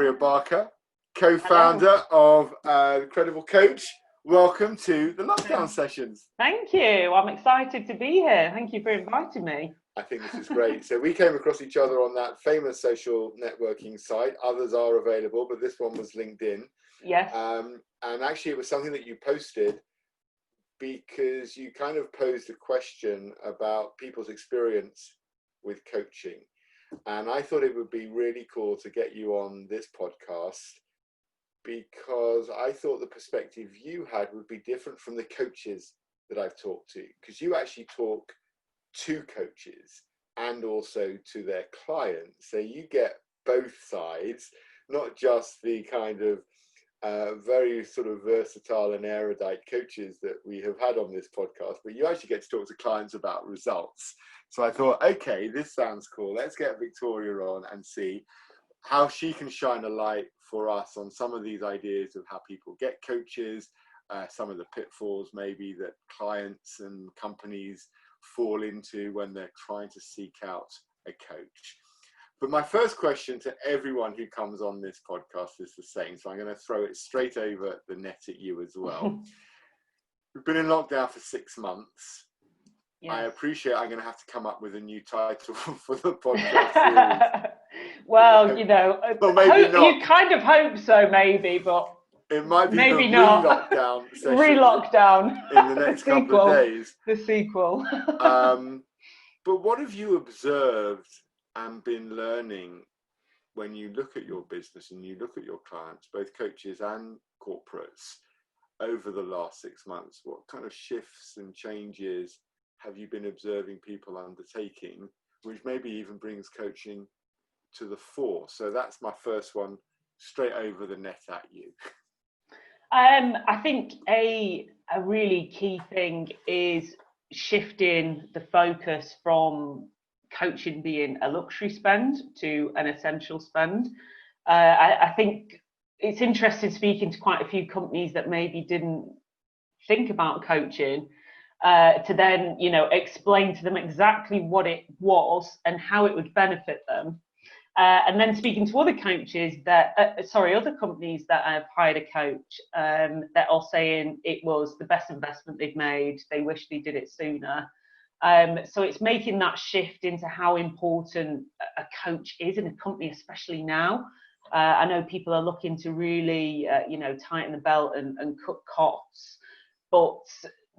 Victoria Barker, co-founder Hello. of Credible Coach. Welcome to the lockdown sessions. Thank you. I'm excited to be here. Thank you for inviting me. I think this is great. So we came across each other on that famous social networking site. Others are available, but this one was LinkedIn. Yes. And actually it was something that you posted because you kind of posed a question about people's experience with coaching. And I thought it would be really cool to get you on this podcast because I thought the perspective you had would be different from the coaches that I've talked to, because you actually talk to coaches and also to their clients. So you get both sides, not just the kind of very sort of versatile and erudite coaches that we have had on this podcast, but you actually get to talk to clients about results. So I thought, okay, this sounds cool. Let's get Victoria on and see how she can shine a light for us on some of these ideas of how people get coaches, some of the pitfalls maybe that clients and companies fall into when they're trying to seek out a coach. But my first question to everyone who comes on this podcast is the same. So I'm going to throw it straight over the net at you as well. We've been in lockdown for 6 months. Yes. I appreciate I'm going to have to come up with a new title for the podcast series. Well, you know, maybe not. You kind of hope so, maybe, but it might be maybe the not. Re-lockdown session. Re-lockdown in the next couple of days. The sequel. But what have you observed and been learning when you look at your business and you look at your clients, both coaches and corporates, over the last 6 months? What kind of shifts and changes have you been observing people undertaking, which maybe even brings coaching to the fore? So that's my first one, straight over the net at you. I think a really key thing is shifting the focus from coaching being a luxury spend to an essential spend. I think it's interesting speaking to quite a few companies that maybe didn't think about coaching, to then, you know, explain to them exactly what it was and how it would benefit them. And then speaking to other coaches that, other companies that have hired a coach, that are saying it was the best investment they've made. They wish they did it sooner. So it's making that shift into how important a coach is in a company, especially now. I know people are looking to really, tighten the belt and cut costs, but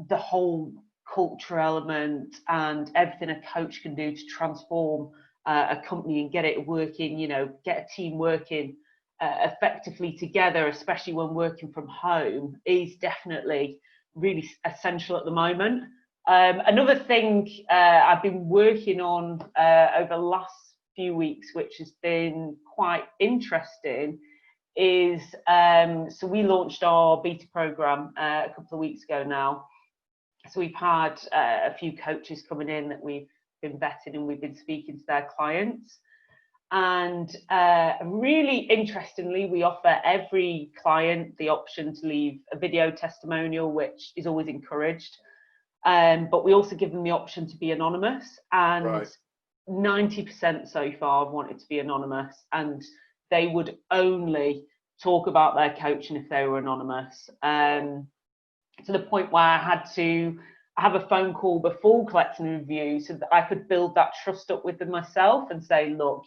the whole culture element and everything a coach can do to transform a company and get it working, get a team working effectively together, especially when working from home, is definitely really essential at the moment. Another thing I've been working on over the last few weeks, which has been quite interesting, is so we launched our beta program a couple of weeks ago now. So we've had a few coaches coming in that we've been vetting and we've been speaking to their clients. And really interestingly, we offer every client the option to leave a video testimonial, which is always encouraged. But we also give them the option to be anonymous, and right. 90% so far have wanted to be anonymous, and they would only talk about their coaching if they were anonymous. To the point where I had to have a phone call before collecting a review so that I could build that trust up with them myself and say, look,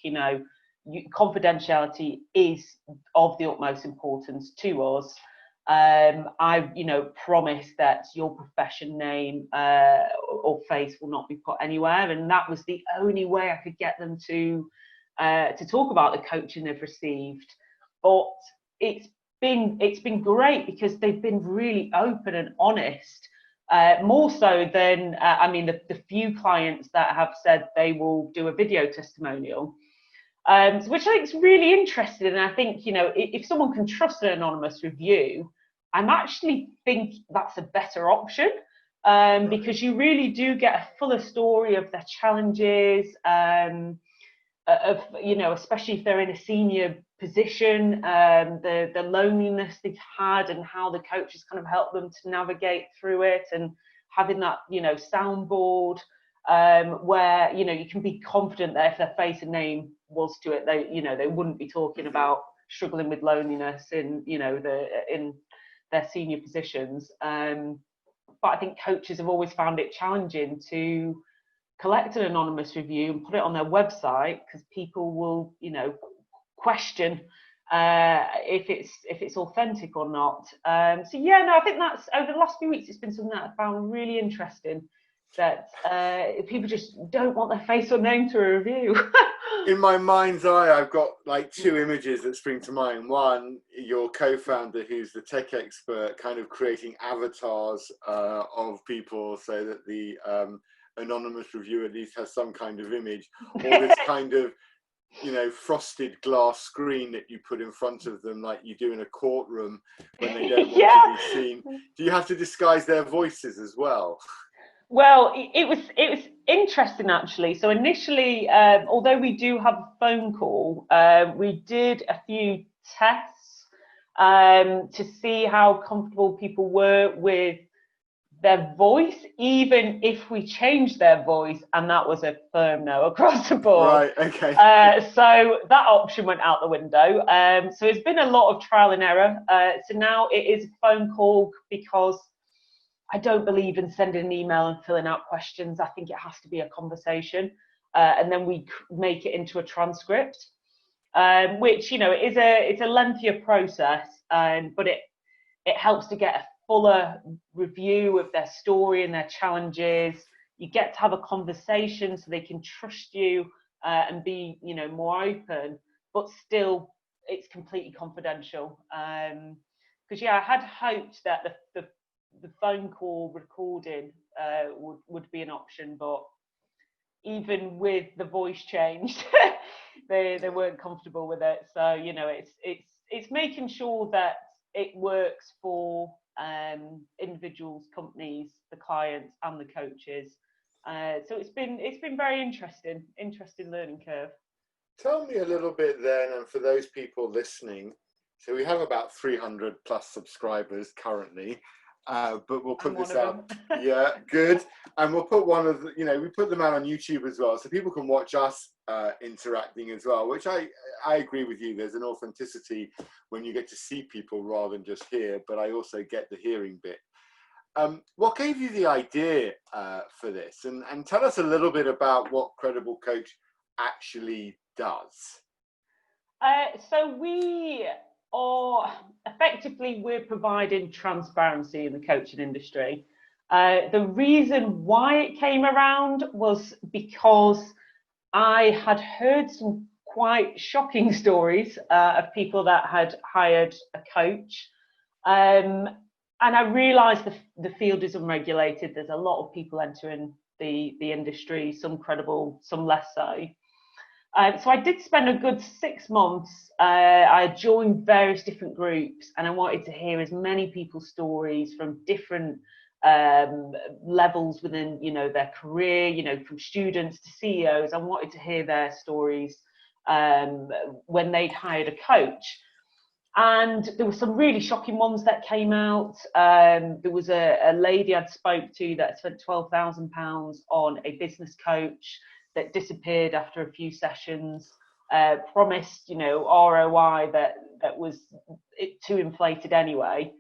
confidentiality is of the utmost importance to us. I, promise that your profession name or face will not be put anywhere. And that was the only way I could get them to talk about the coaching they've received. But it's been great because they've been really open and honest, more so than the few clients that have said they will do a video testimonial, which I think is really interesting. And I think, if someone can trust an anonymous review, I actually think that's a better option, because you really do get a fuller story of their challenges, especially if they're in a senior position, the loneliness they've had and how the coach has kind of helped them to navigate through it, and having that, soundboard, where, you can be confident that if their face and name was to it, they wouldn't be talking about struggling with loneliness in, you know, in their senior positions. But I think coaches have always found it challenging to collect an anonymous review and put it on their website, because people will, you know, question if it's authentic or not. So yeah, no, I think that's, over the last few weeks, it's been something that I found really interesting, that people just don't want their face or name to a review. In my mind's eye, I've got like two images that spring to mind. One, your co-founder, who's the tech expert, kind of creating avatars of people so that the anonymous review at least has some kind of image, or this kind of, you know, frosted glass screen that you put in front of them like you do in a courtroom when they don't want to be seen. Do you have to disguise their voices as well? Well, it was interesting, actually. So initially, although we do have a phone call, we did a few tests to see how comfortable people were with their voice, even if we changed their voice, and that was a firm no across the board. Right, okay. So that option went out the window. So it's been a lot of trial and error. So now it is a phone call, because I don't believe in sending an email and filling out questions. I think it has to be a conversation, and then we make it into a transcript, which, you know, it's a lengthier process, but it helps to get a fuller review of their story and their challenges. You get to have a conversation so they can trust you and be, you know, more open, but still it's completely confidential. Because yeah, I had hoped that the phone call recording would be an option, but even with the voice changed, they weren't comfortable with it. So, you know, it's making sure that it works for individuals, companies, the clients, and the coaches. So it's been very interesting learning curve. Tell me a little bit then, and for those people listening, so we have about 300 plus subscribers currently. But we'll put this out. Yeah, good. And we'll put one of the, you know, we put them out on YouTube as well, so people can watch us interacting as well, which I agree with you. There's an authenticity when you get to see people rather than just hear, but I also get the hearing bit. What gave you the idea for this? And tell us a little bit about what Credible Coach actually does. So we're providing transparency in the coaching industry. The reason why it came around was because I had heard some quite shocking stories of people that had hired a coach. And I realised the field is unregulated. There's a lot of people entering the industry, some credible, some less so. So I did spend a good 6 months. I joined various different groups, and I wanted to hear as many people's stories from different levels within, you know, their career, you know, from students to CEOs. I wanted to hear their stories when they'd hired a coach. And there were some really shocking ones that came out. There was a lady I'd spoke to that spent £12,000 on a business coach that disappeared after a few sessions, promised, you know, ROI that was too inflated anyway.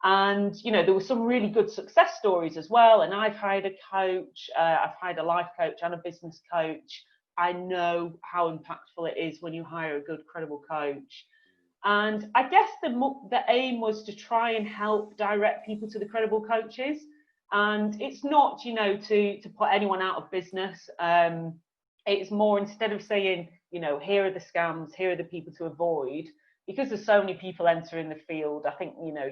And, you know, there were some really good success stories as well. And I've hired a coach, I've hired a life coach and a business coach. I know how impactful it is when you hire a good, credible coach. And I guess the aim was to try and help direct people to the credible coaches. And it's not, you know, to put anyone out of business. It's more, instead of saying, you know, here are the scams, here are the people to avoid, because there's so many people entering the field, I think, you know,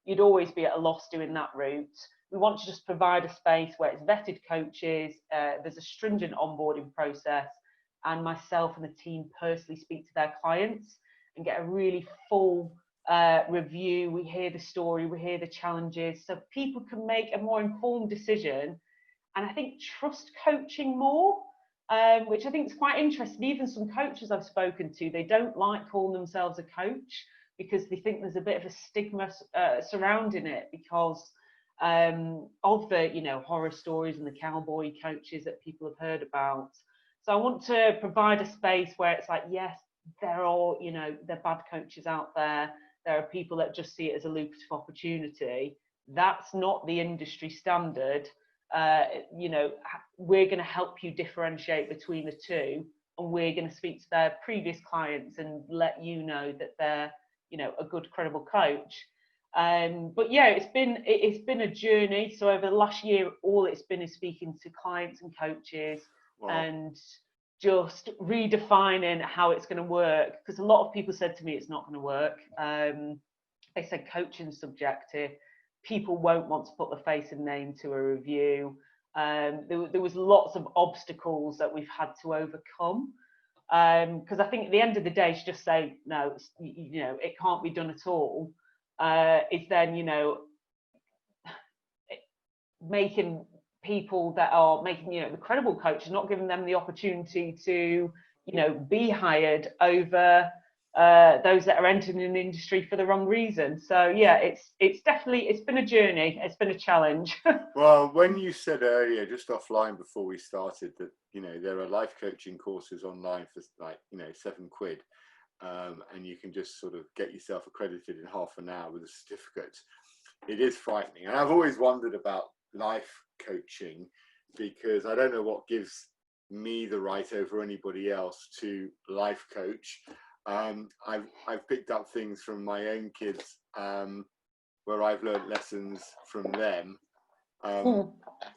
you'd always be at a loss doing that route. We want to just provide a space where it's vetted coaches, there's a stringent onboarding process, and myself and the team personally speak to their clients and get a really full review. We hear the story, we hear the challenges, so people can make a more informed decision, and I think trust coaching more, which I think is quite interesting. Even some coaches I've spoken to, they don't like calling themselves a coach because they think there's a bit of a stigma surrounding it because of the, you know, horror stories and the cowboy coaches that people have heard about. So I want to provide a space where it's like, yes, there are, there are bad coaches out there. There are people that just see it as a lucrative opportunity. That's not the industry standard. We're going to help you differentiate between the two, and we're going to speak to their previous clients and let you know that they're, a good, credible coach. But yeah, it's been a journey. So over the last year, all it's been is speaking to clients and coaches. Wow. And just redefining how it's going to work, because a lot of people said to me it's not going to work. They said coaching's subjective. People won't want to put the face and name to a review. There was lots of obstacles that we've had to overcome. Because I think at the end of the day, to just say no, it can't be done at all, is then making people that are making the credible coaches, not giving them the opportunity to be hired over those that are entering in the industry for the wrong reason. So yeah, it's been a journey, it's been a challenge. Well, when you said earlier, just offline before we started, that there are life coaching courses online for like £7, and you can just sort of get yourself accredited in half an hour with a certificate, it is frightening. And I've always wondered about life coaching, because I don't know what gives me the right over anybody else to life coach. I've picked up things from my own kids, where I've learned lessons from them,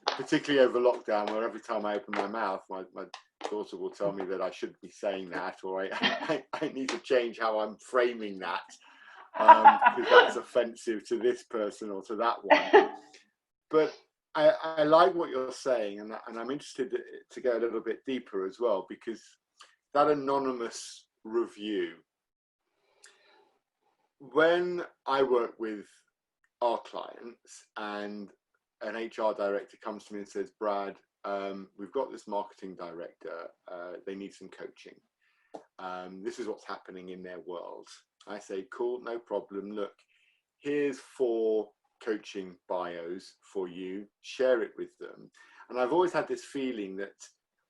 particularly over lockdown, where every time I open my mouth, my daughter will tell me that I shouldn't be saying that, or I need to change how I'm framing that, because that's offensive to this person or to that one. But I like what you're saying, and I'm interested to go a little bit deeper as well, because that anonymous review, when I work with our clients and an HR director comes to me and says, Brad, we've got this marketing director, they need some coaching. This is what's happening in their world. I say, cool, no problem. Look, here's 4 coaching bios for you, share it with them. And I've always had this feeling that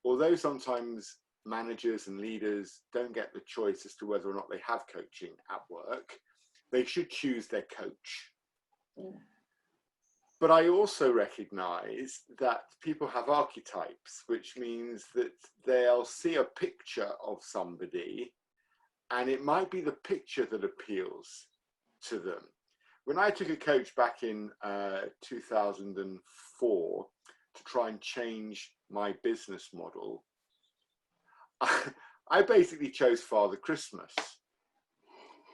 although sometimes managers and leaders don't get the choice as to whether or not they have coaching at work, they should choose their coach. Yeah. But I also recognize that people have archetypes, which means that they'll see a picture of somebody, and it might be the picture that appeals to them. When I took a coach back in 2004 to try and change my business model, I basically chose Father Christmas.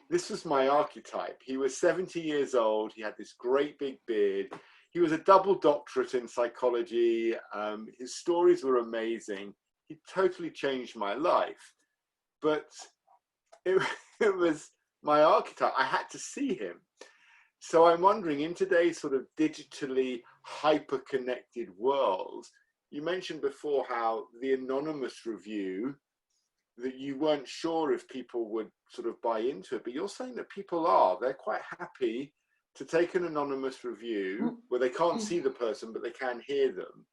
This was my archetype. He was 70 years old. He had this great big beard. He was a double doctorate in psychology. His stories were amazing. He totally changed my life. But it was my archetype. I had to see him. So I'm wondering, in today's sort of digitally hyper-connected world, you mentioned before how the anonymous review, that you weren't sure if people would sort of buy into it, but you're saying that people are. They're quite happy to take an anonymous review where they can't see the person, but they can hear them.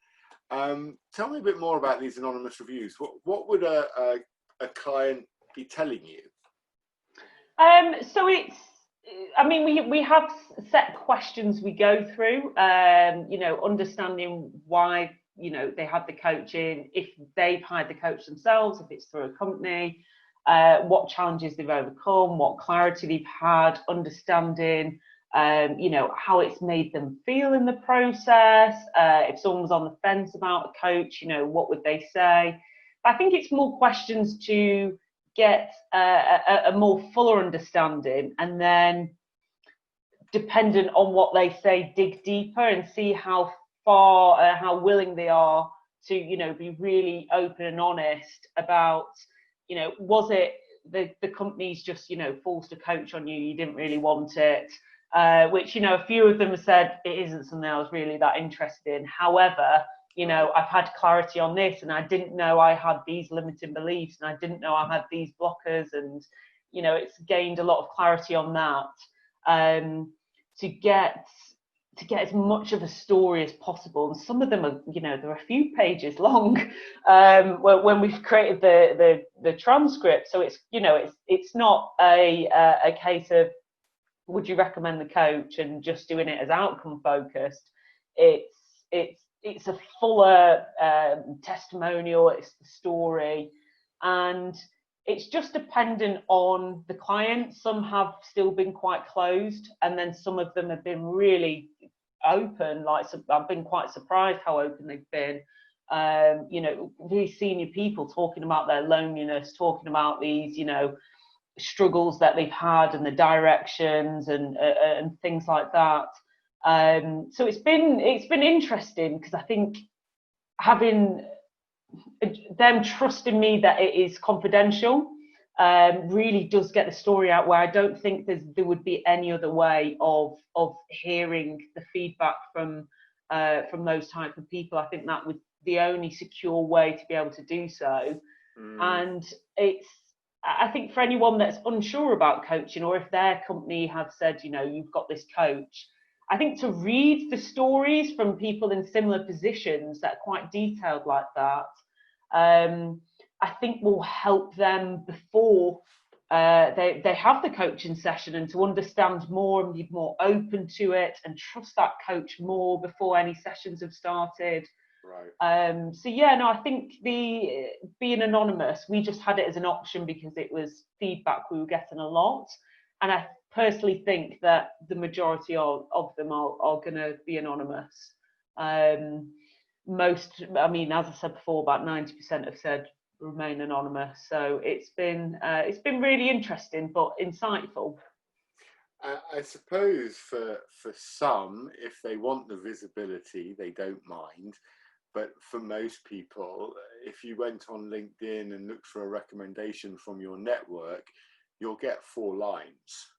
Tell me a bit more about these anonymous reviews. What would a client be telling you? So it's, I mean, we have set questions we go through, understanding why, they have the coaching, if they've hired the coach themselves, if it's through a company, what challenges they've overcome, what clarity they've had, understanding, how it's made them feel in the process. If someone was on the fence about a coach, what would they say? I think it's more questions to get a more fuller understanding, and then dependent on what they say, dig deeper and see how far, how willing they are to, be really open and honest about, was it the company's just, forced a coach on you, you didn't really want it, which, a few of them have said it isn't something I was really that interested in. However, I've had clarity on this, and I didn't know I had these limiting beliefs, and I didn't know I had these blockers, and, it's gained a lot of clarity on that. To get to get as much of a story as possible, and some of them are, they're a few pages long when we've created the transcript. So it's, it's not a case of would you recommend the coach and just doing it as outcome focused. It's a fuller testimonial. It's the story, and it's just dependent on the client. Some have still been quite closed, and then some of them have been really open. Like, I've been quite surprised how open they've been. Really senior people talking about their loneliness, talking about these, struggles that they've had and the directions and things like that. So it's been interesting, because I think having them trusting me that it is confidential really does get the story out, where I don't think there would be any other way of hearing the feedback from those type of people. I think that was the only secure way to be able to do so. And I think for anyone that's unsure about coaching, or if their company have said, you've got this coach, I think to read the stories from people in similar positions that are quite detailed like that, I think will help them before they have the coaching session, and to understand more and be more open to it and trust that coach more before any sessions have started. Right. So yeah, no, I think being anonymous, we just had it as an option because it was feedback we were getting a lot, and I personally think that the majority of them are going to be anonymous. Most, I mean, as I said before, about 90% have said remain anonymous. So it's been really interesting but insightful. I suppose for some, if they want the visibility, they don't mind. But for most people, if you went on LinkedIn and looked for a recommendation from your network, you'll get 4 lines.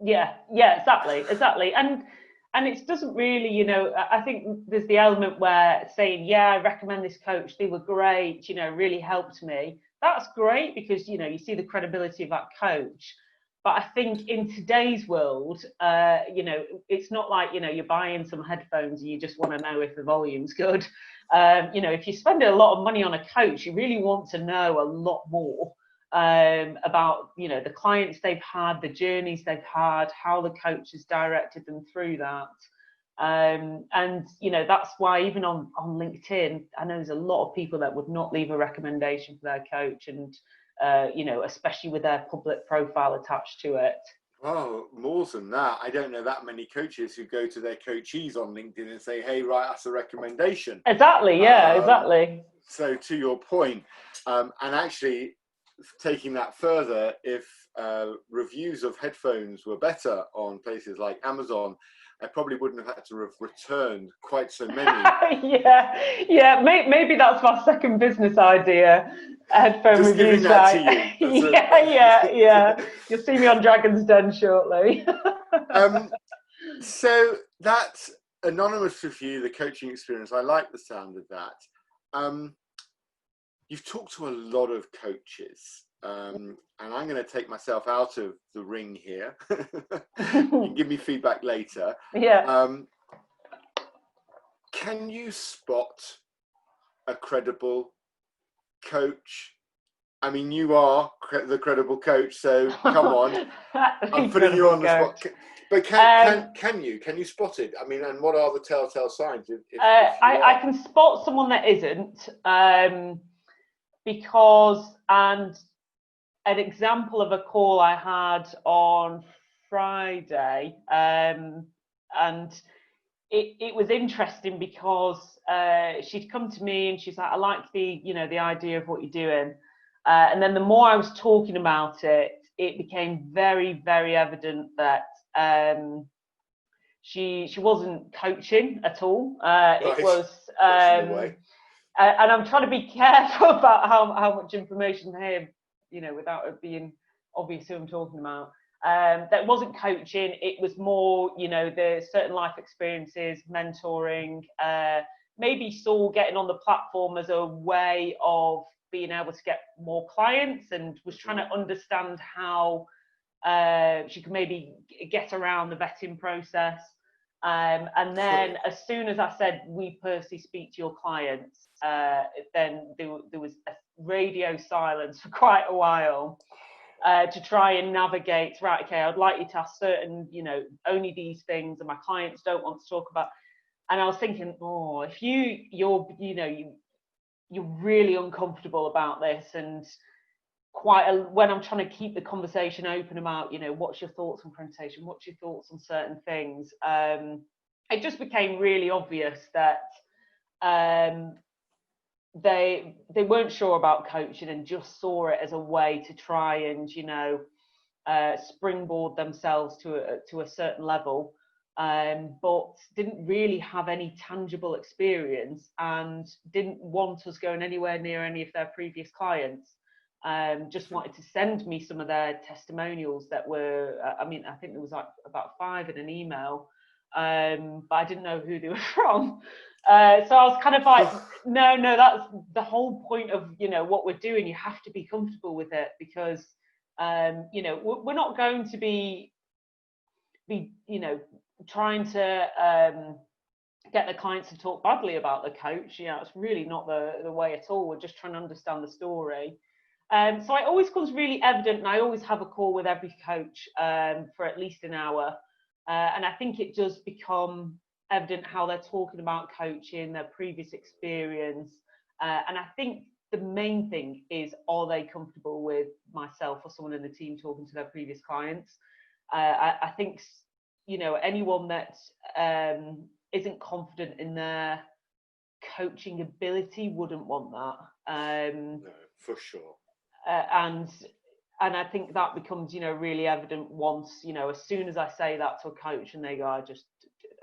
Yeah, exactly. And it doesn't really, I think there's the element where saying, yeah, I recommend this coach, they were great, really helped me. That's great, because, you see the credibility of that coach. But I think in today's world, it's not like, you're buying some headphones and you just want to know if the volume's good. If you're spending a lot of money on a coach, you really want to know a lot more about, the clients they've had, the journeys they've had, how the coach has directed them through that. And, that's why even on LinkedIn, I know there's a lot of people that would not leave a recommendation for their coach, and especially with their public profile attached to it. Oh, more than that, I don't know that many coaches who go to their coachees on LinkedIn and say, hey, write us a recommendation. Exactly, yeah, exactly. So to your point, and actually taking that further, if reviews of headphones were better on places like Amazon, I probably wouldn't have had to have returned quite so many. yeah. Maybe that's my second business idea. Headphone Just reviews, giving that right? to you. Yeah. You'll see me on Dragon's Den shortly. So that's anonymous review, the coaching experience. I like the sound of that. You've talked to a lot of coaches, and I'm going to take myself out of the ring here. You can give me feedback later. Yeah. Can you spot a credible coach? I mean, you are the credible coach, so come on. I'm putting you on the spot. But can you spot it? I mean, and what are the telltale signs? I can spot someone that isn't, because, and an example of a call I had on Friday, and it was interesting because she'd come to me and she's like, I like the idea of what you're doing, and then the more I was talking about it, it became very, very evident that she wasn't coaching at all. Right. It was, and I'm trying to be careful about how much information here, without it being obvious who I'm talking about. That wasn't coaching. It was more, the certain life experiences, mentoring, maybe saw getting on the platform as a way of being able to get more clients, and was trying to understand how she could maybe get around the vetting process. And then as soon as I said, we personally speak to your clients, then there was a radio silence for quite a while to try and navigate, right, okay, I'd like you to ask certain, only these things, and my clients don't want to talk about. And I was thinking, oh, if you're really uncomfortable about this, and when I'm trying to keep the conversation open about, what's your thoughts on presentation, what's your thoughts on certain things, it just became really obvious that they weren't sure about coaching and just saw it as a way to try and springboard themselves to a certain level, but didn't really have any tangible experience and didn't want us going anywhere near any of their previous clients. Just wanted to send me some of their testimonials that were, I think there was like about 5 in an email, but I didn't know who they were from. So I was kind of like, no, that's the whole point of, what we're doing. You have to be comfortable with it, because, we're not going to be trying to get the clients to talk badly about the coach. It's really not the way at all. We're just trying to understand the story. So it always becomes really evident, and I always have a call with every coach for at least an hour. And I think it does become evident how they're talking about coaching, their previous experience. And I think the main thing is, are they comfortable with myself or someone in the team talking to their previous clients? I think, anyone that isn't confident in their coaching ability wouldn't want that. No, for sure. And I think that becomes, really evident once, as soon as I say that to a coach and they go,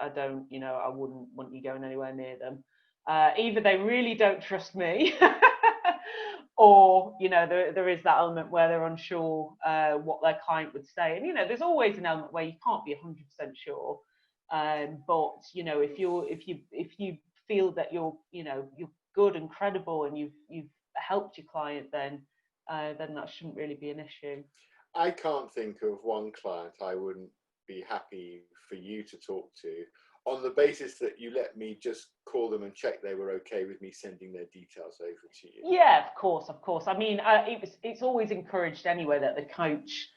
I don't, I wouldn't want you going anywhere near them. Either they really don't trust me, or, there is that element where they're unsure what their client would say. And, there's always an element where you can't be 100% sure. But, if you feel that you're good and credible and you've helped your client, then that shouldn't really be an issue. I can't think of one client I wouldn't be happy for you to talk to, on the basis that you let me just call them and check they were okay with me sending their details over to you. Yeah, of course. I mean, it's always encouraged anyway that the coach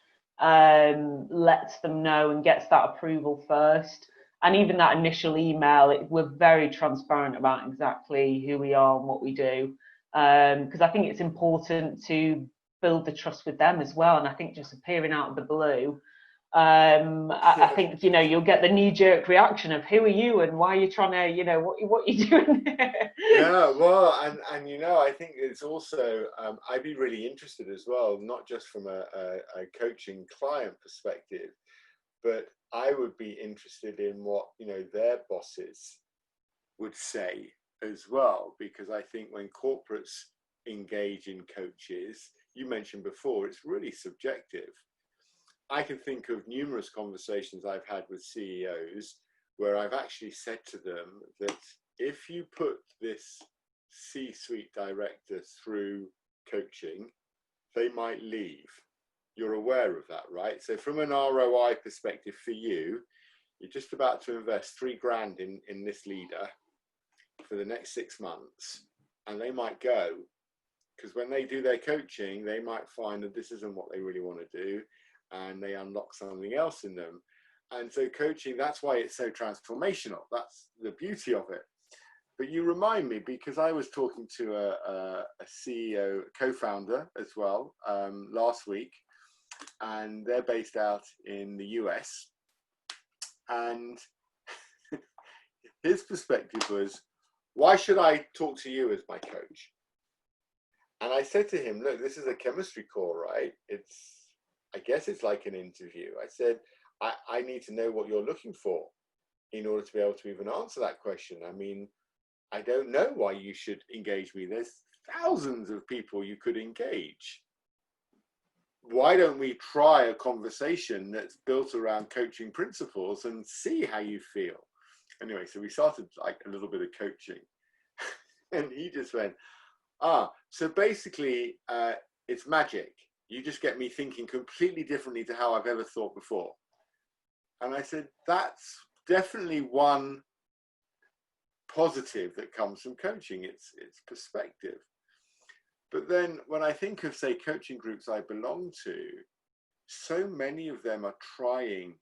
lets them know and gets that approval first. And even that initial email, we're very transparent about exactly who we are and what we do. Because I think it's important to build the trust with them as well. And I think just appearing out of the blue, I think, you'll get the knee-jerk reaction of, who are you and why are you trying to, what are you doing here? Yeah, well, and I think it's also, I'd be really interested as well, not just from a coaching client perspective, but I would be interested in what, their bosses would say as well, because I think when corporates engage in coaches, you mentioned before, it's really subjective. I can think of numerous conversations I've had with CEOs where I've actually said to them that if you put this C-suite director through coaching, they might leave. You're aware of that, right? So from an ROI perspective for you, you're just about to invest $3,000 in this leader for the next 6 months, and they might go, because when they do their coaching, they might find that this isn't what they really want to do, and they unlock something else in them. And so coaching, that's why it's so transformational. That's the beauty of it. But you remind me, because I was talking to a CEO, co-founder as well, last week, and they're based out in the US. And his perspective was, why should I talk to you as my coach? And I said to him, look, this is a chemistry call, right? I guess it's like an interview. I said, I need to know what you're looking for in order to be able to even answer that question. I mean, I don't know why you should engage me. There's thousands of people you could engage. Why don't we try a conversation that's built around coaching principles and see how you feel? Anyway, so we started like a little bit of coaching. And he just went, so basically it's magic. You just get me thinking completely differently to how I've ever thought before. And I said, that's definitely one positive that comes from coaching. It's perspective. But then when I think of, say, coaching groups I belong to, so many of them are trying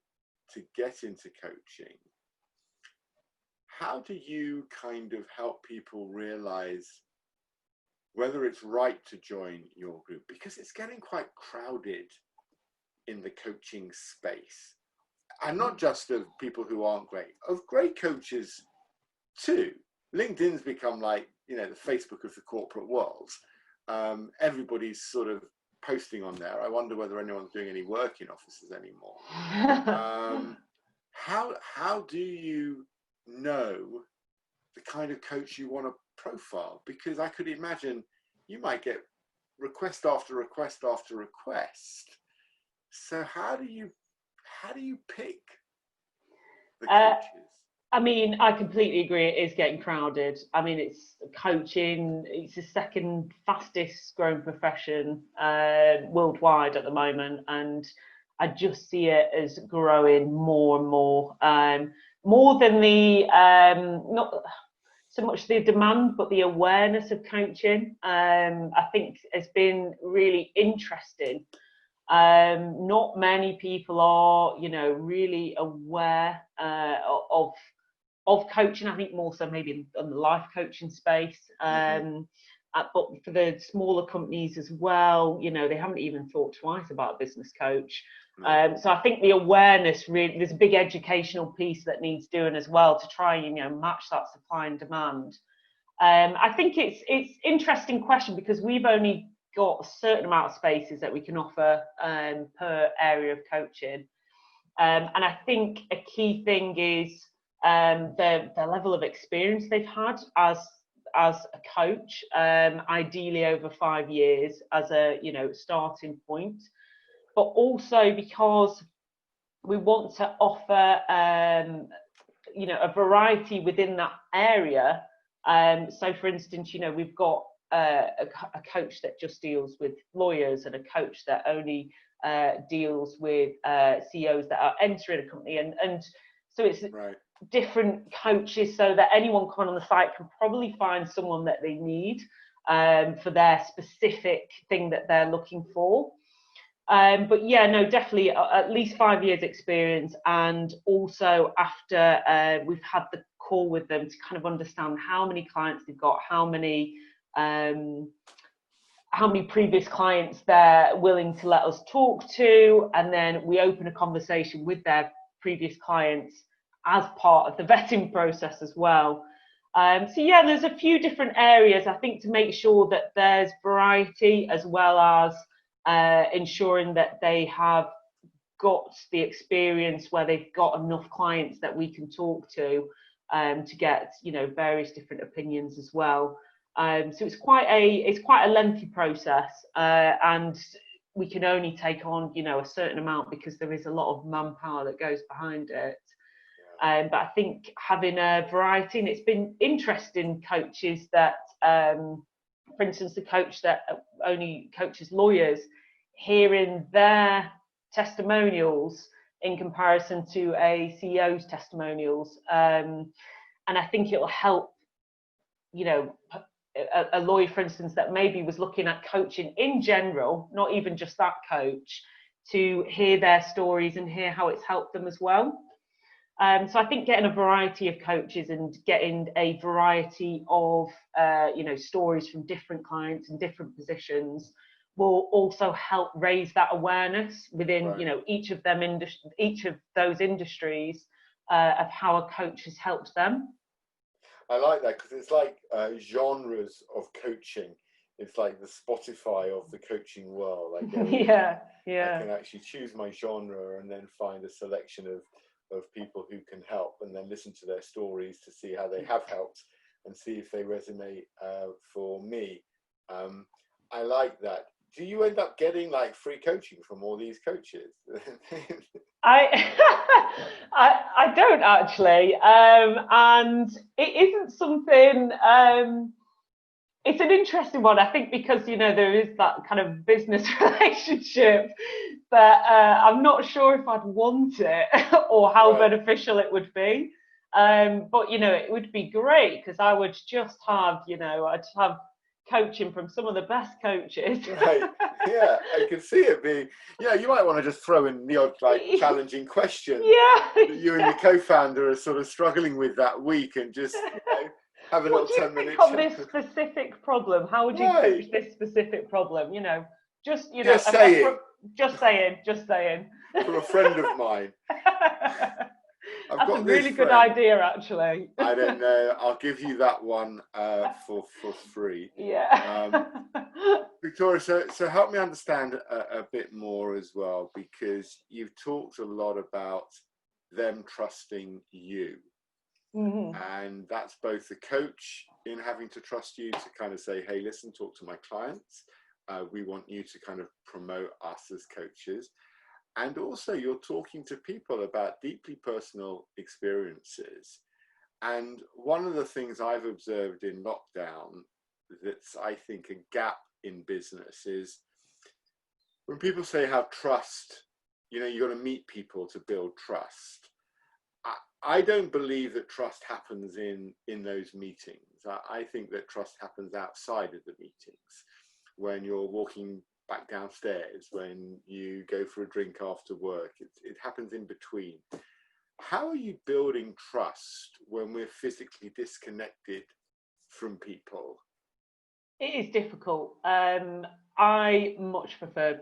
to get into coaching. How do you kind of help people realize whether it's right to join your group? Because it's getting quite crowded in the coaching space. And not just of people who aren't great, of great coaches too. LinkedIn's become like, you know, the Facebook of the corporate world. Everybody's sort of posting on there. I wonder whether anyone's doing any work in offices anymore. How do you know the kind of coach you want to profile? Because I could imagine you might get request after request after request. So how do you pick the coaches? I mean, I completely agree. It is getting crowded. I mean, it's coaching. It's the second fastest growing profession worldwide at the moment, and I just see it as growing more and more. More than the not so much the demand, but the awareness of coaching. I think has been really interesting. Not many people are, you know, really aware of coaching. I think more so maybe in the life coaching space. But for the smaller companies as well, you know, they haven't even thought twice about a business coach. So I think the awareness, really, there's a big educational piece that needs doing as well to try and, you know, match that supply and demand. I think it's interesting question because we've only got a certain amount of spaces that we can offer per area of coaching. And I think a key thing is the level of experience they've had as a coach, ideally over 5 years as a, you know, starting point, but also because we want to offer you know, a variety within that area. So for instance, you know, we've got a coach that just deals with lawyers and a coach that only deals with CEOs that are entering a company, and so it's different coaches so that anyone coming on the site can probably find someone that they need for their specific thing that they're looking for. But yeah, no, definitely at least 5 years experience, and also after we've had the call with them to kind of understand how many clients they've got, how many previous clients they're willing to let us talk to, and then we open a conversation with their previous clients as part of the vetting process as well. So yeah, there's a few different areas, I think, to make sure that there's variety, as well as ensuring that they have got the experience where they've got enough clients that we can talk to get, you know, various different opinions as well. So it's quite a lengthy process, and we can only take on, you know, a certain amount because there is a lot of manpower that goes behind it. But I think having a variety, and it's been interesting, coaches that, for instance, the coach that only coaches lawyers, hearing their testimonials in comparison to a CEO's testimonials, and I think it'll help, you know, a lawyer, for instance, that maybe was looking at coaching in general, not even just that coach, to hear their stories and hear how it's helped them as well. So I think getting a variety of coaches and getting a variety of you know, stories from different clients and different positions will also help raise that awareness within you know, each of those industries of how a coach has helped them. I like that because it's like genres of coaching. It's like the Spotify of the coaching world. I go yeah. I can actually choose my genre and then find a selection of people who can help, and then listen to their stories to see how they have helped and see if they resonate for me. I like that. Do you end up getting like free coaching from all these coaches? I don't actually, and it isn't something It's an interesting one, I think, because there is that kind of business relationship that I'm not sure if I'd want it or how Right. beneficial it would be. But it would be great because I would just have, I'd have coaching from some of the best coaches. Right. Yeah, I can see it being. Yeah, you might want to just throw in the odd challenging question Yeah, that you and your co-founder are sort of struggling with that week, and just have a what little do you think 10-minute on chat. this specific problem? How would you Right. coach this specific problem? Just Just saying, just saying. for a friend of mine, I've That's a got this really good friend. idea, actually. I don't know. I'll give you that one for free. Yeah. Victoria, so help me understand a bit more as well, because you've talked a lot about them trusting you. Mhm. And that's both the coach in having to trust you to kind of say, hey, listen, talk to my clients. We want you to kind of promote us as coaches. And also you're talking to people about deeply personal experiences. And one of the things I've observed in lockdown that's, I think, a gap in business is when people say have trust, you've got to meet people to build trust. I don't believe that trust happens in those meetings. I think that trust happens outside of the meetings, when you're walking back downstairs, when you go for a drink after work. It happens in between. How are you building trust when we're physically disconnected from people? It is difficult. I much prefer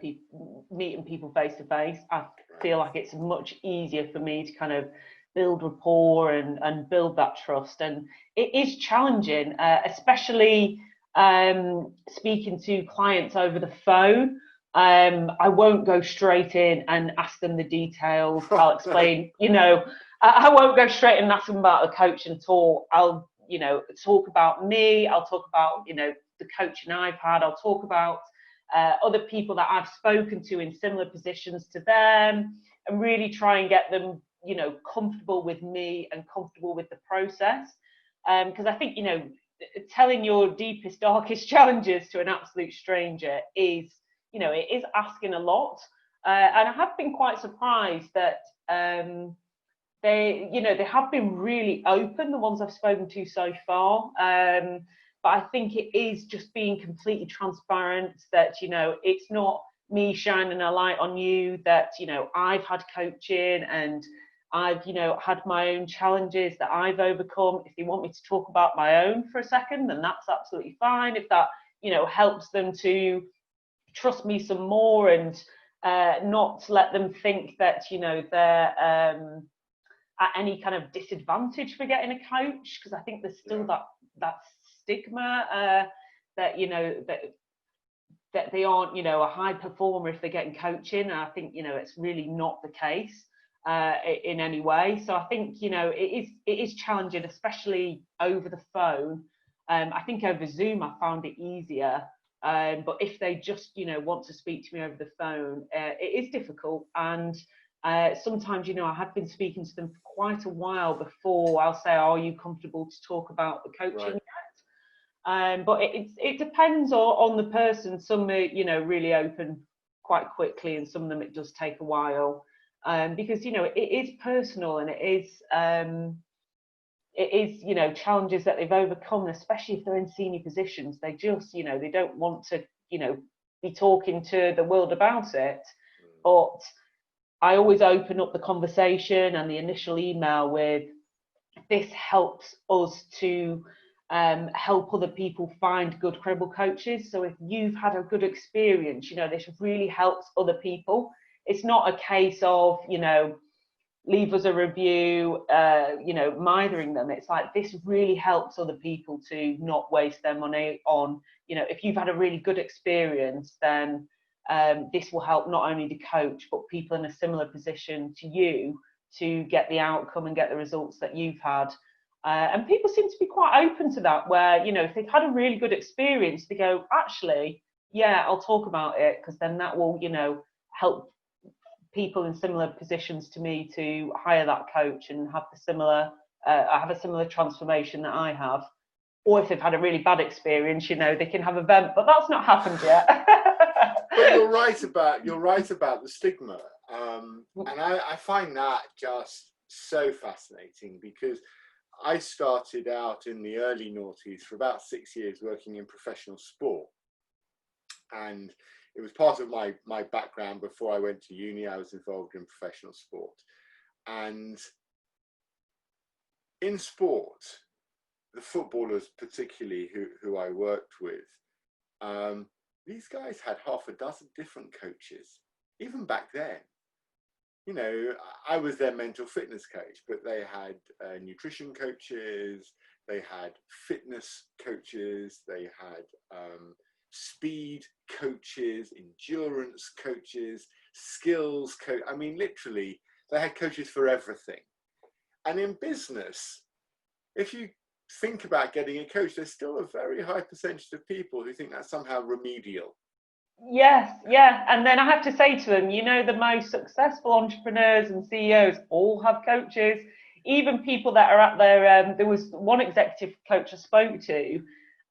meeting people face to face. I feel like it's much easier for me to kind of build rapport and build that trust. And it is challenging, especially speaking to clients over the phone. I won't go straight in and ask them the details. I'll explain, I won't go straight and ask them about a coaching talk. I'll, talk about me. I'll talk about, the coaching I've had. I'll talk about other people that I've spoken to in similar positions to them, and really try and get them, comfortable with me and comfortable with the process. Because I think, telling your deepest, darkest challenges to an absolute stranger is, it is asking a lot. And I have been quite surprised that they have been really open, the ones I've spoken to so far. But I think it is just being completely transparent that, it's not me shining a light on you, that, I've had coaching and I've, had my own challenges that I've overcome. If they want me to talk about my own for a second, then that's absolutely fine. If that, helps them to trust me some more, and not let them think that, they're at any kind of disadvantage for getting a coach, because I think there's still that stigma that that they aren't a high performer if they're getting coaching. And I think it's really not the case in any way. So I think it is challenging, especially over the phone. I think over Zoom I found it easier. But if they just want to speak to me over the phone, it is difficult. And sometimes I have been speaking to them for quite a while before I'll say, are you comfortable to talk about the coaching yet? But it depends on the person. Some are really open quite quickly, and some of them it does take a while, because it is personal, and it is challenges that they've overcome, especially if they're in senior positions. They just they don't want to be talking to the world about it. But I always open up the conversation and the initial email with, this helps us to help other people find good, credible coaches. So if you've had a good experience, this really helps other people. It's not a case of, leave us a review, mithering them. It's like, this really helps other people to not waste their money on, if you've had a really good experience, then this will help not only the coach, but people in a similar position to you to get the outcome and get the results that you've had. And people seem to be quite open to that, where, if they've had a really good experience, they go, actually, yeah, I'll talk about it, because then that will, help people in similar positions to me to hire that coach and have the similar, have a similar transformation that I have. or if they've had a really bad experience, they can have a vent, but that's not happened yet. But you're right about the stigma, and I find that just so fascinating, because I started out in the early noughties for about 6 years working in professional sport, and it was part of my background. Before I went to uni, I was involved in professional sport, and in sport, the footballers particularly who I worked with, these guys had half a dozen different coaches, even back then. I was their mental fitness coach, but they had nutrition coaches, they had fitness coaches, they had speed coaches, endurance coaches, skills coach. I mean, literally, they had coaches for everything. And in business, if you think about getting a coach, there's still a very high percentage of people who think that's somehow remedial. Yes, yeah. And then I have to say to them, the most successful entrepreneurs and CEOs all have coaches, even people that are at their, there was one executive coach I spoke to,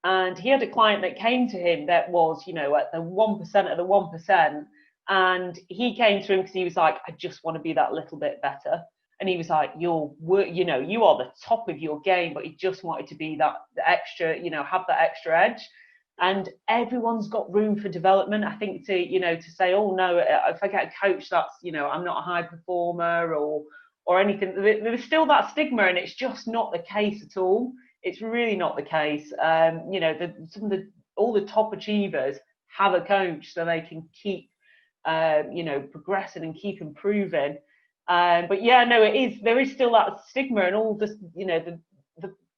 and he had a client that came to him that was, at the 1% of the 1%. And he came to him because he was like, I just want to be that little bit better. And he was like, you are the top of your game, but he just wanted to be that extra, have that extra edge. And everyone's got room for development. I think to say, oh no, if I get a coach that's, I'm not a high performer or anything, there's still that stigma, and it's just not the case at all. It's really not the case. All the top achievers have a coach so they can keep, progressing and keep improving. But yeah, no, there is still that stigma, and all this,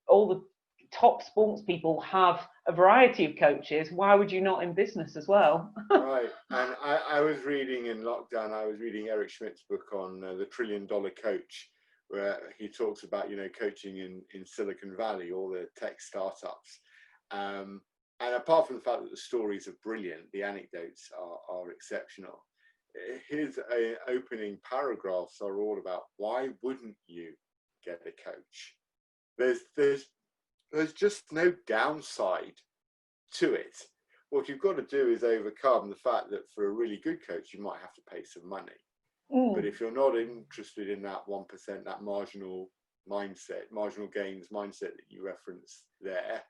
all the top sports people have a variety of coaches. Why would you not in business as well? Right. And I was reading in lockdown, I was reading Eric Schmidt's book on the $1 trillion coach, where he talks about, coaching in Silicon Valley, all the tech startups. And apart from the fact that the stories are brilliant, the anecdotes are exceptional. His opening paragraphs are all about, why wouldn't you get a coach? There's just no downside to it. What you've got to do is overcome the fact that for a really good coach, you might have to pay some money. But if you're not interested in that 1%, that marginal gains mindset that you referenced there,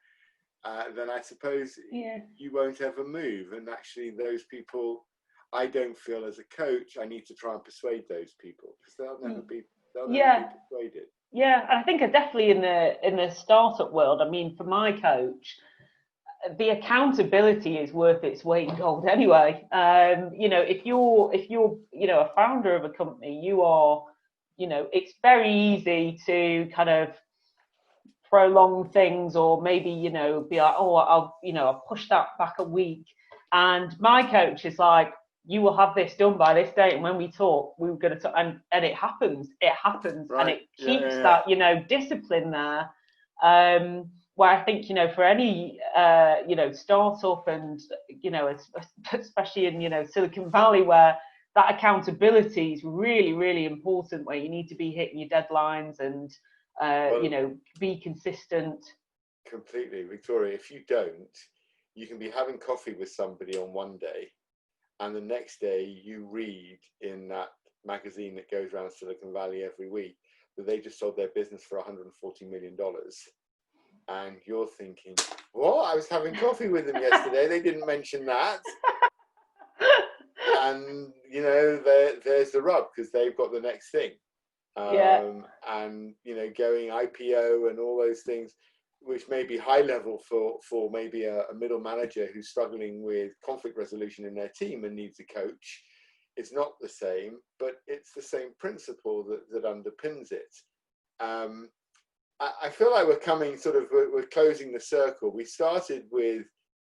then I suppose you won't ever move. And actually, those people, I don't feel as a coach, I need to try and persuade those people, because they'll never be persuaded. Yeah, and I think definitely in the startup world, I mean, for my coach, the accountability is worth its weight in gold anyway. If you're a founder of a company, you are, it's very easy to kind of prolong things, or maybe be like, oh, I'll push that back a week. And my coach is like, you will have this done by this date, and when we talk, we were going to talk, and it happens, right. And it keeps that discipline there. Where I think for any startup, and especially in Silicon Valley, where that accountability is really, really important, where you need to be hitting your deadlines and be consistent. Completely, Victoria. If you don't, you can be having coffee with somebody on one day, and the next day you read in that magazine that goes around Silicon Valley every week that they just sold their business for $140 million. And you're thinking, well, I was having coffee with them yesterday. They didn't mention that. And, there's the rub, because they've got the next thing. And, going IPO and all those things, which may be high level for maybe a middle manager who's struggling with conflict resolution in their team and needs a coach. It's not the same, but it's the same principle that underpins it. I feel like we're closing the circle. We started with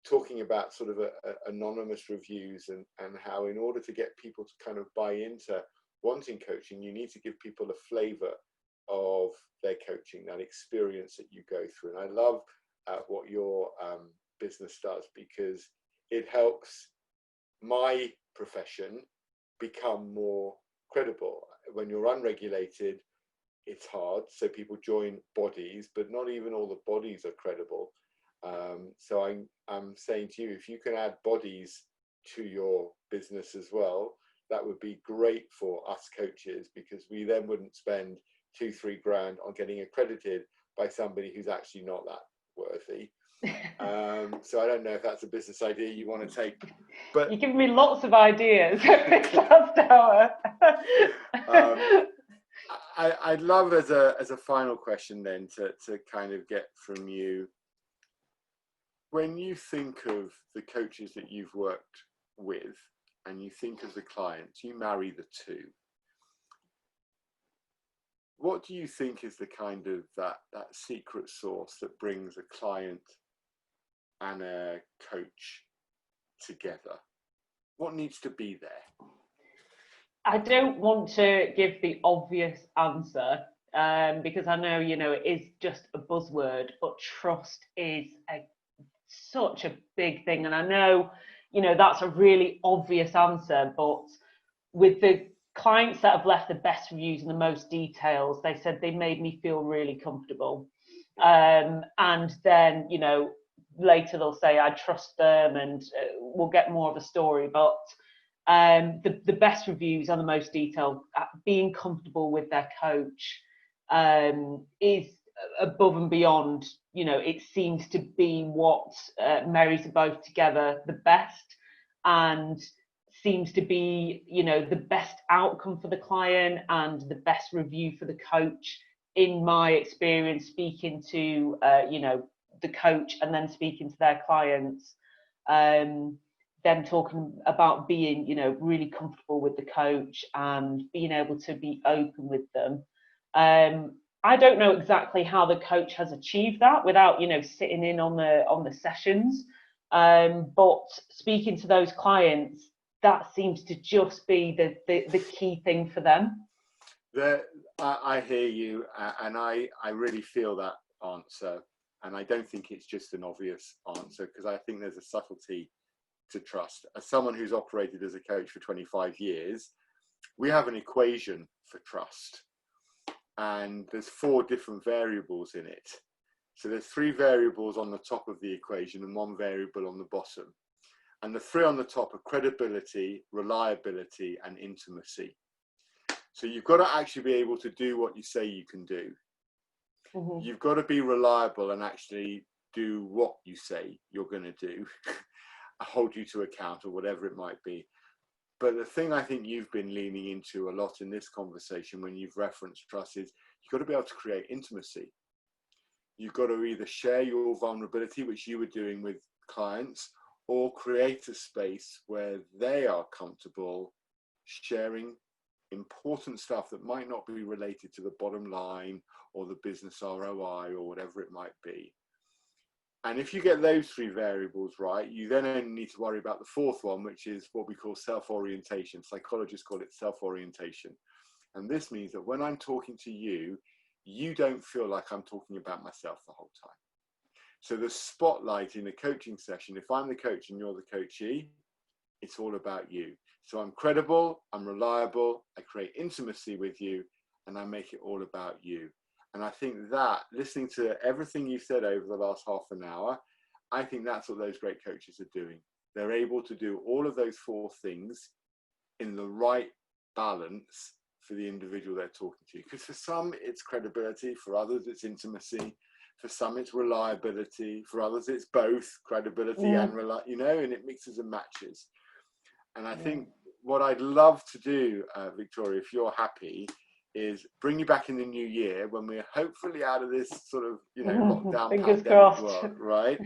talking about sort of anonymous reviews and how, in order to get people to kind of buy into wanting coaching, you need to give people a flavor of their coaching, that experience that you go through. And I love what your business does, because it helps my profession become more credible. When you're unregulated, it's hard, so people join bodies, but not even all the bodies are credible. So I'm saying to you, if you can add bodies to your business as well, that would be great for us coaches, because we then wouldn't spend 2-3 grand on getting accredited by somebody who's actually not that worthy. So I don't know if that's a business idea you want to take, but you're giving me lots of ideas this last hour. I'd love as a final question then to kind of get from you, when you think of the coaches that you've worked with and you think of the clients, you marry the two. What do you think is the kind of that secret sauce that brings a client and a coach together? What needs to be there? I don't want to give the obvious answer, because I know, it is just a buzzword, but trust is such a big thing. And I know, that's a really obvious answer, but with the clients that have left the best reviews and the most details, they said they made me feel really comfortable. And then, later they'll say I trust them, and we'll get more of a story. But the best reviews are the most detailed. Being comfortable with their coach is above and beyond. It seems to be what marries both together the best, and seems to be, the best outcome for the client and the best review for the coach. In my experience, speaking to, the coach and then speaking to their clients, them talking about being, really comfortable with the coach and being able to be open with them. I don't know exactly how the coach has achieved that without, sitting in on the sessions. But speaking to those clients, that seems to just be the key thing for them. I hear you, and I really feel that answer, and I don't think it's just an obvious answer, because I think there's a subtlety to trust. As someone who's operated as a coach for 25 years, we have an equation for trust, and there's 4 different variables in it. So there's 3 variables on the top of the equation and 1 variable on the bottom. And the 3 on the top are credibility, reliability, and intimacy. So you've got to actually be able to do what you say you can do. Mm-hmm. You've got to be reliable and actually do what you say you're going to do, hold you to account, or whatever it might be. But the thing I think you've been leaning into a lot in this conversation when you've referenced trust is you've got to be able to create intimacy. You've got to either share your vulnerability, which you were doing with clients, or create a space where they are comfortable sharing important stuff that might not be related to the bottom line or the business ROI or whatever it might be. And if you get those 3 variables right, you then only need to worry about the 4th one, which is what we call self-orientation. Psychologists call it self-orientation. And this means that when I'm talking to you, you don't feel like I'm talking about myself the whole time. So the spotlight in a coaching session, if I'm the coach and you're the coachee, it's all about you. So I'm credible, I'm reliable, I create intimacy with you, and I make it all about you. And I think that, listening to everything you've said over the last half an hour, I think that's what those great coaches are doing. They're able to do all of those 4 things in the right balance for the individual they're talking to. Because for some, it's credibility, for others, it's intimacy. For some, it's reliability. For others, it's both credibility and and it mixes and matches. And I think what I'd love to do, Victoria, if you're happy, is bring you back in the new year when we're hopefully out of this sort of, lockdown Fingers pandemic crossed. world, right?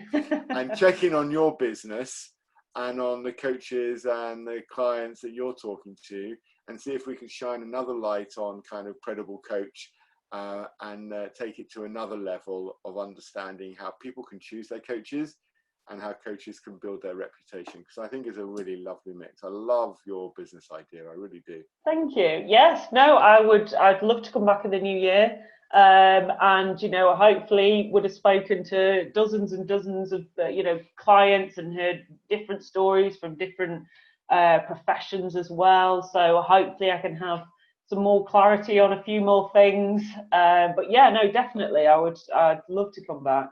And check in on your business and on the coaches and the clients that you're talking to, and see if we can shine another light on kind of credible coach. And take it to another level of understanding how people can choose their coaches and how coaches can build their reputation. Because I think it's a really lovely mix. I love your business idea. I really do. Thank you. Yes, no, I'd love to come back in the new year. And, hopefully would have spoken to dozens and dozens of, clients and heard different stories from different professions as well. So hopefully I can have some more clarity on a few more things. But yeah, no, definitely, I'd love to come back.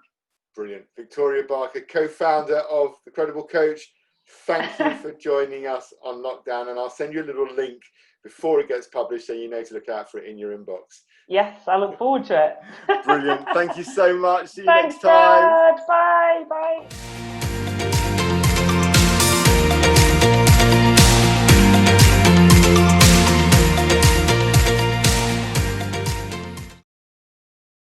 Brilliant. Victoria Barker, co-founder of The Credible Coach. Thank you for joining us on lockdown, and I'll send you a little link before it gets published so you know to look out for it in your inbox. Yes, I look forward to it. Brilliant. Thank you so much. See you Thanks, next time. Dad. Bye.